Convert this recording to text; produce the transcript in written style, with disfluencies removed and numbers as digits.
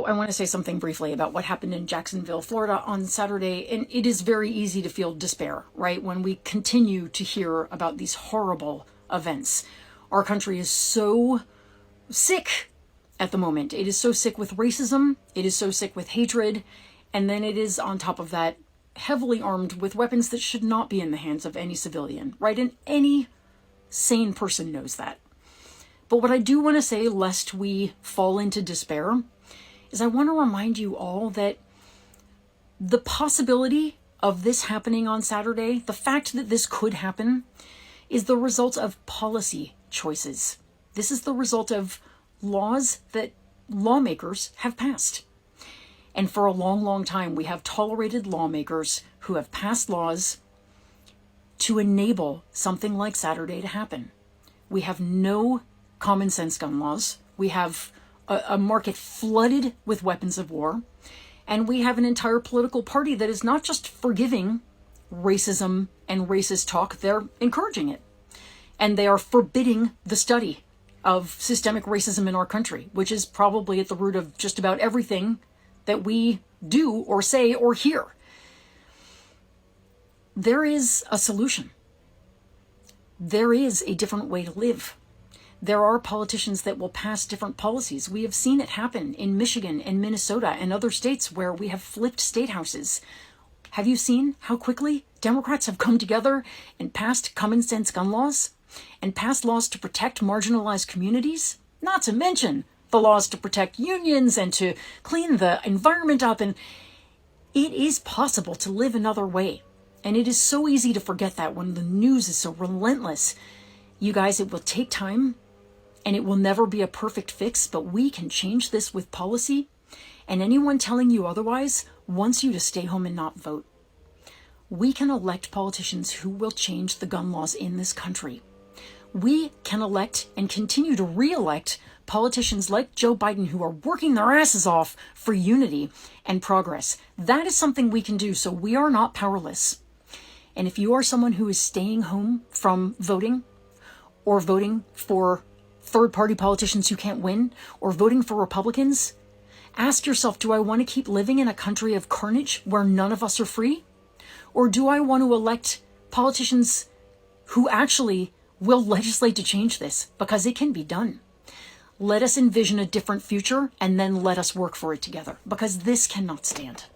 I want to say something briefly about what happened in Jacksonville, Florida on Saturday. And it is very easy to feel despair, right? When we continue to hear about these horrible events. Our country is so sick at the moment. It is so sick with racism. It is so sick with hatred. And then it is on top of that heavily armed with weapons that should not be in the hands of any civilian, right? And any sane person knows that. But what I do want to say, lest we fall into despair, is I want to remind you all that the possibility of this happening on Saturday, the fact that this could happen, is the result of policy choices. This is the result of laws that lawmakers have passed. And for a long, long time, we have tolerated lawmakers who have passed laws to enable something like Saturday to happen. We have no common sense gun laws. We have a market flooded with weapons of war. And we have an entire political party that is not just forgiving racism and racist talk, they're encouraging it. And they are forbidding the study of systemic racism in our country, which is probably at the root of just about everything that we do or say or hear. There is a solution. There is a different way to live. There are politicians that will pass different policies. We have seen it happen in Michigan and Minnesota and other states where we have flipped state houses. Have you seen how quickly Democrats have come together and passed common sense gun laws and passed laws to protect marginalized communities? Not to mention the laws to protect unions and to clean the environment up. And it is possible to live another way. And it is so easy to forget that when the news is so relentless. You guys, it will take time and it will never be a perfect fix, but we can change this with policy. And anyone telling you otherwise wants you to stay home and not vote. We can elect politicians who will change the gun laws in this country. We can elect and continue to re-elect politicians like Joe Biden who are working their asses off for unity and progress. That is something we can do, so we are not powerless. And if you are someone who is staying home from voting, or voting for third-party politicians who can't win, or voting for Republicans, ask yourself, do I want to keep living in a country of carnage where none of us are free? Or do I want to elect politicians who actually will legislate to change this? Because it can be done. Let us envision a different future and then let us work for it together, because this cannot stand.